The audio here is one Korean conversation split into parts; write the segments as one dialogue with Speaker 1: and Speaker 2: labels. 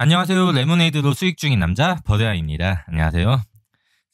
Speaker 1: 안녕하세요. 레모네이드로 수익 중인 남자 버드아입니다. 안녕하세요.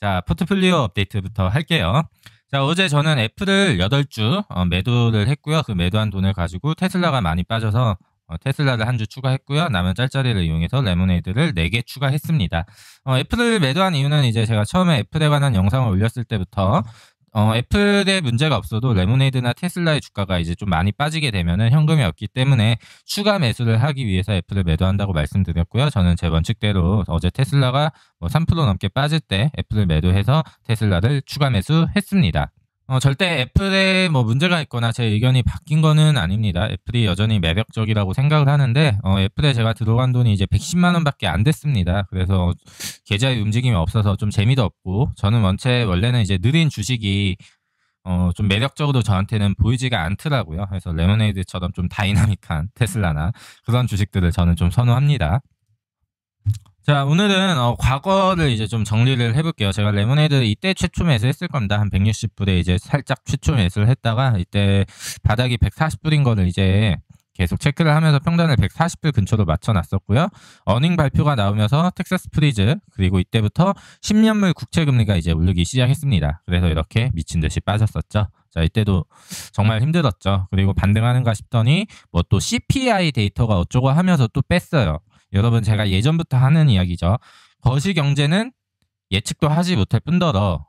Speaker 1: 자, 포트폴리오 업데이트부터 할게요. 자, 어제 저는 애플을 8주 매도를 했고요. 그 매도한 돈을 가지고 테슬라가 많이 빠져서 테슬라를 한 주 추가했고요. 남은 짤짤이를 이용해서 레모네이드를 4개 추가했습니다. 애플을 매도한 이유는 이제 제가 처음에 애플에 관한 영상을 올렸을 때부터 애플에 문제가 없어도 레모네이드나 테슬라의 주가가 이제 좀 많이 빠지게 되면은 현금이 없기 때문에 추가 매수를 하기 위해서 애플을 매도한다고 말씀드렸고요. 저는 제 원칙대로 어제 테슬라가 3% 넘게 빠질 때 애플을 매도해서 테슬라를 추가 매수했습니다. 절대 애플에 문제가 있거나 제 의견이 바뀐 거는 아닙니다. 애플이 여전히 매력적이라고 생각을 하는데, 애플에 제가 들어간 돈이 이제 110만 원밖에 안 됐습니다. 그래서 계좌의 움직임이 없어서 좀 재미도 없고, 저는 원래는 이제 느린 주식이 좀 매력적으로 저한테는 보이지가 않더라고요. 그래서 레모네이드처럼 좀 다이나믹한 테슬라나 그런 주식들을 저는 좀 선호합니다. 자, 오늘은 과거를 이제 좀 정리를 해볼게요. 제가 레모네이드 이때 최초 매수했을 겁니다. 한 160불에 이제 살짝 최초 매수를 했다가 이때 바닥이 140불인 거를 이제 계속 체크를 하면서 평단을 140불 근처로 맞춰놨었고요. 어닝 발표가 나오면서 텍사스 프리즈 그리고 이때부터 10년물 국채금리가 이제 오르기 시작했습니다. 그래서 이렇게 미친 듯이 빠졌었죠. 자, 이때도 정말 힘들었죠. 그리고 반등하는가 싶더니 또 CPI 데이터가 어쩌고 하면서 또 뺐어요. 여러분, 제가 예전부터 하는 이야기죠. 거시경제는 예측도 하지 못할 뿐더러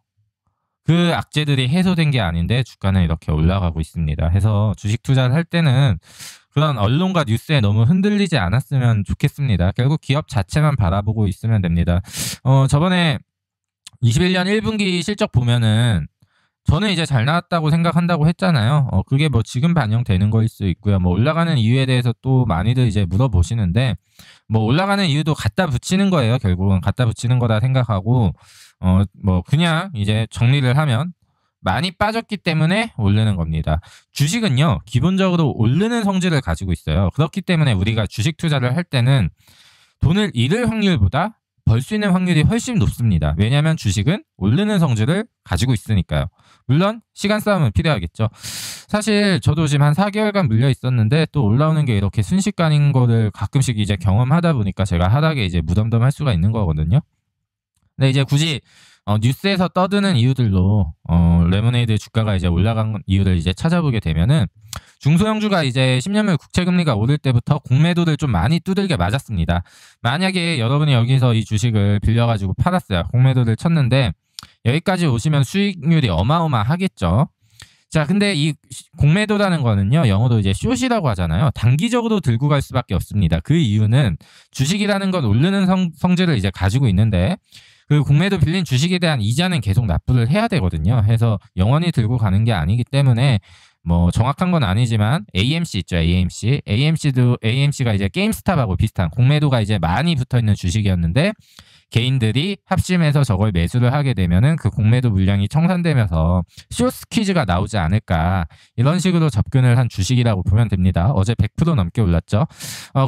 Speaker 1: 그 악재들이 해소된 게 아닌데 주가는 이렇게 올라가고 있습니다. 해서 주식 투자를 할 때는 그런 언론과 뉴스에 너무 흔들리지 않았으면 좋겠습니다. 결국 기업 자체만 바라보고 있으면 됩니다. 저번에 21년 1분기 실적 보면은 저는 이제 잘 나왔다고 생각한다고 했잖아요. 그게 지금 반영되는 거일 수 있고요. 올라가는 이유에 대해서 또 많이들 이제 물어보시는데, 올라가는 이유도 갖다 붙이는 거예요. 결국은 갖다 붙이는 거다 생각하고, 그냥 이제 정리를 하면 많이 빠졌기 때문에 오르는 겁니다. 주식은요, 기본적으로 오르는 성질을 가지고 있어요. 그렇기 때문에 우리가 주식 투자를 할 때는 돈을 잃을 확률보다 벌 수 있는 확률이 훨씬 높습니다. 왜냐하면 주식은 오르는 성질을 가지고 있으니까요. 물론 시간 싸움은 필요하겠죠. 사실 저도 지금 한 4개월간 물려 있었는데 또 올라오는 게 이렇게 순식간인 거를 가끔씩 이제 경험하다 보니까 제가 하락에 이제 무덤덤할 수가 있는 거거든요. 근데 이제 굳이 뉴스에서 떠드는 이유들로 레모네이드 주가가 이제 올라간 이유를 이제 찾아보게 되면은 중소형주가 이제 10년물 국채금리가 오를 때부터 공매도를 좀 많이 두들겨 맞았습니다. 만약에 여러분이 여기서 이 주식을 빌려가지고 팔았어요. 공매도를 쳤는데 여기까지 오시면 수익률이 어마어마하겠죠. 자, 근데 이 공매도라는 거는요, 영어로 이제 숏이라고 하잖아요. 단기적으로 들고 갈 수밖에 없습니다. 그 이유는 주식이라는 건 오르는 성질을 이제 가지고 있는데 그 공매도 빌린 주식에 대한 이자는 계속 납부를 해야 되거든요. 해서 영원히 들고 가는 게 아니기 때문에 정확한 건 아니지만 AMC 있죠. AMC가 이제 게임스탑하고 비슷한 공매도가 이제 많이 붙어 있는 주식이었는데 개인들이 합심해서 저걸 매수를 하게 되면은 그 공매도 물량이 청산되면서 숏스퀴즈가 나오지 않을까, 이런 식으로 접근을 한 주식이라고 보면 됩니다. 어제 100% 넘게 올랐죠.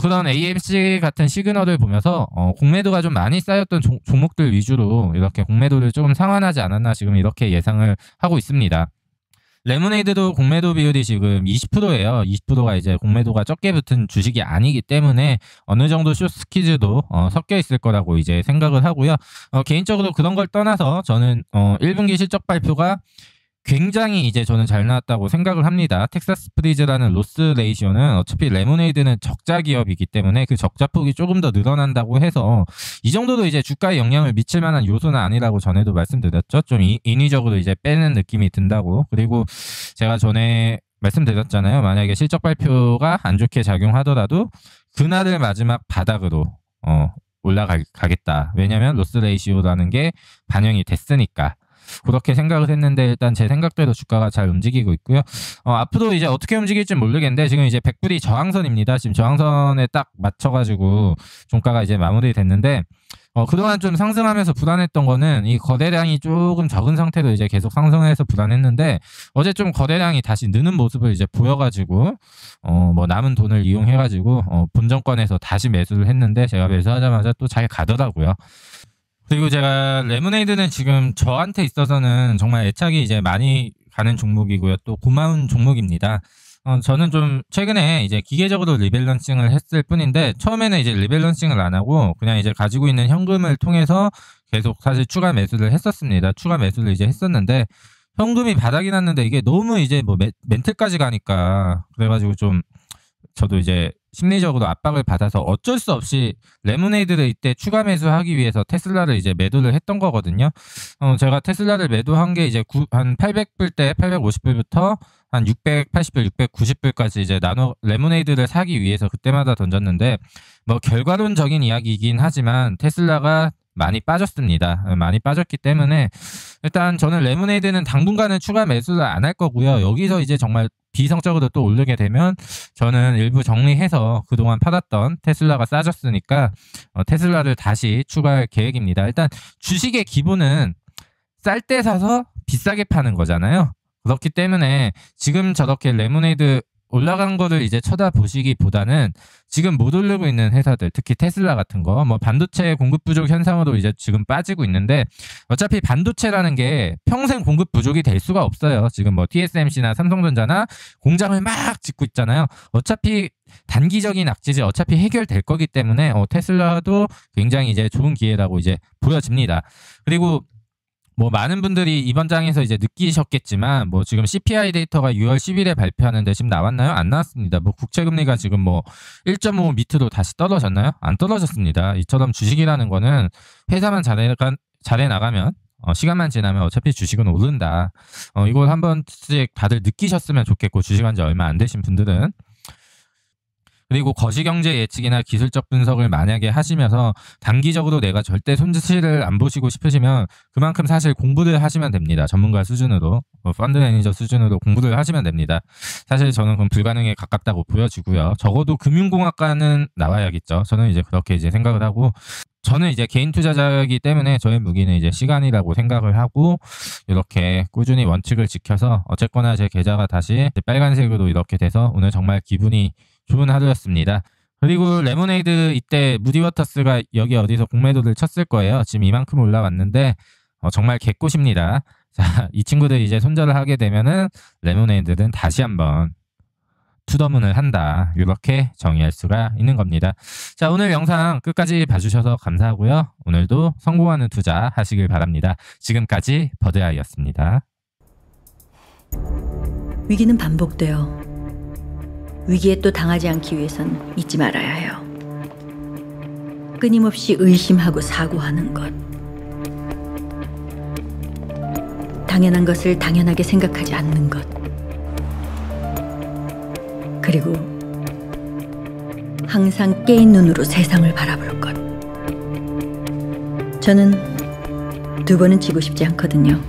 Speaker 1: 그런 AMC 같은 시그널을 보면서 공매도가 좀 많이 쌓였던 종목들 위주로 이렇게 공매도를 조금 상환하지 않았나 지금 이렇게 예상을 하고 있습니다. 레모네이드도 공매도 비율이 지금 20%예요. 20%가 이제 공매도가 적게 붙은 주식이 아니기 때문에 어느 정도 숏스퀴즈도 섞여 있을 거라고 이제 생각을 하고요. 개인적으로 그런 걸 떠나서 저는 1분기 실적 발표가 굉장히 이제 저는 잘 나왔다고 생각을 합니다. 텍사스 프리즈라는 로스 레이시오는 어차피 레모네이드는 적자 기업이기 때문에 그 적자 폭이 조금 더 늘어난다고 해서 이 정도도 이제 주가에 영향을 미칠 만한 요소는 아니라고 전에도 말씀드렸죠. 좀 인위적으로 이제 빼는 느낌이 든다고. 그리고 제가 전에 말씀드렸잖아요. 만약에 실적 발표가 안 좋게 작용하더라도 그날을 마지막 바닥으로 올라가겠다. 왜냐하면 로스 레이시오라는 게 반영이 됐으니까. 그렇게 생각을 했는데 일단 제 생각대로 주가가 잘 움직이고 있고요. 앞으로 이제 어떻게 움직일지 모르겠는데 지금 이제 100불이 저항선입니다. 지금 저항선에 딱 맞춰가지고 종가가 이제 마무리됐는데 그동안 좀 상승하면서 불안했던 거는 이 거래량이 조금 적은 상태로 이제 계속 상승해서 불안했는데 어제 좀 거래량이 다시 느는 모습을 이제 보여가지고 남은 돈을 이용해가지고 본전권에서 다시 매수를 했는데 제가 매수하자마자 또 잘 가더라고요. 그리고 제가 레모네이드는 지금 저한테 있어서는 정말 애착이 이제 많이 가는 종목이고요. 또 고마운 종목입니다. 저는 좀 최근에 이제 기계적으로 리밸런싱을 했을 뿐인데 처음에는 이제 리밸런싱을 안 하고 그냥 이제 가지고 있는 현금을 통해서 계속 사실 추가 매수를 했었습니다. 추가 매수를 이제 했었는데 현금이 바닥이 났는데 이게 너무 이제 뭐 멘틀까지 가니까 그래가지고 좀 저도 이제 심리적으로 압박을 받아서 어쩔 수 없이 레모네이드를 이때 추가 매수하기 위해서 테슬라를 이제 매도를 했던 거거든요. 제가 테슬라를 매도한 게 이제 한 800불 때 850불부터 한 680불, 690불까지 이제 레모네이드를 사기 위해서 그때마다 던졌는데 뭐 결과론적인 이야기이긴 하지만 테슬라가 많이 빠졌습니다. 많이 빠졌기 때문에 일단 저는 레모네이드는 당분간은 추가 매수를 안 할 거고요. 여기서 이제 정말 비이성적으로 또 오르게 되면 저는 일부 정리해서 그동안 팔았던 테슬라가 싸졌으니까 테슬라를 다시 추가할 계획입니다. 일단 주식의 기본은 쌀 때 사서 비싸게 파는 거잖아요. 그렇기 때문에 지금 저렇게 레모네이드 올라간 거를 이제 쳐다보시기보다는 지금 못 오르고 있는 회사들, 특히 테슬라 같은 거, 뭐 반도체 공급 부족 현상으로 이제 지금 빠지고 있는데 어차피 반도체라는 게 평생 공급 부족이 될 수가 없어요. 지금 뭐 TSMC나 삼성전자나 공장을 막 짓고 있잖아요. 어차피 단기적인 악재지 어차피 해결될 거기 때문에 테슬라도 굉장히 이제 좋은 기회라고 이제 보여집니다. 그리고 뭐 많은 분들이 이번 장에서 이제 느끼셨겠지만 뭐 지금 CPI 데이터가 6월 10일에 발표하는데 지금 나왔나요? 안 나왔습니다. 뭐 국채금리가 지금 뭐 1.5 밑으로 다시 떨어졌나요? 안 떨어졌습니다. 이처럼 주식이라는 거는 회사만 잘해 나가면 시간만 지나면 어차피 주식은 오른다. 이걸 한 번씩 다들 느끼셨으면 좋겠고 주식한 지 얼마 안 되신 분들은. 그리고 거시경제 예측이나 기술적 분석을 만약에 하시면서 단기적으로 내가 절대 손실을 안 보시고 싶으시면 그만큼 사실 공부를 하시면 됩니다. 전문가 수준으로, 펀드 매니저 수준으로 공부를 하시면 됩니다. 사실 저는 그건 불가능에 가깝다고 보여지고요. 적어도 금융공학과는 나와야겠죠. 저는 이제 그렇게 이제 생각을 하고 저는 이제 개인 투자자이기 때문에 저의 무기는 이제 시간이라고 생각을 하고 이렇게 꾸준히 원칙을 지켜서 어쨌거나 제 계좌가 다시 빨간색으로 이렇게 돼서 오늘 정말 기분이 좋은 하루였습니다. 그리고 레모네이드 이때 무디워터스가 여기 어디서 공매도를 쳤을 거예요. 지금 이만큼 올라왔는데 정말 개꽃입니다. 자, 이 친구들 이제 손절을 하게 되면은 레모네이드는 다시 한번 투더문을 한다. 이렇게 정의할 수가 있는 겁니다. 자, 오늘 영상 끝까지 봐주셔서 감사하고요. 오늘도 성공하는 투자 하시길 바랍니다. 지금까지 버드아이였습니다.
Speaker 2: 위기는 반복돼요. 위기에 또 당하지 않기 위해선 잊지 말아야 해요. 끊임없이 의심하고 사고하는 것. 당연한 것을 당연하게 생각하지 않는 것. 그리고 항상 깨인 눈으로 세상을 바라볼 것. 저는 두 번은 지고 싶지 않거든요.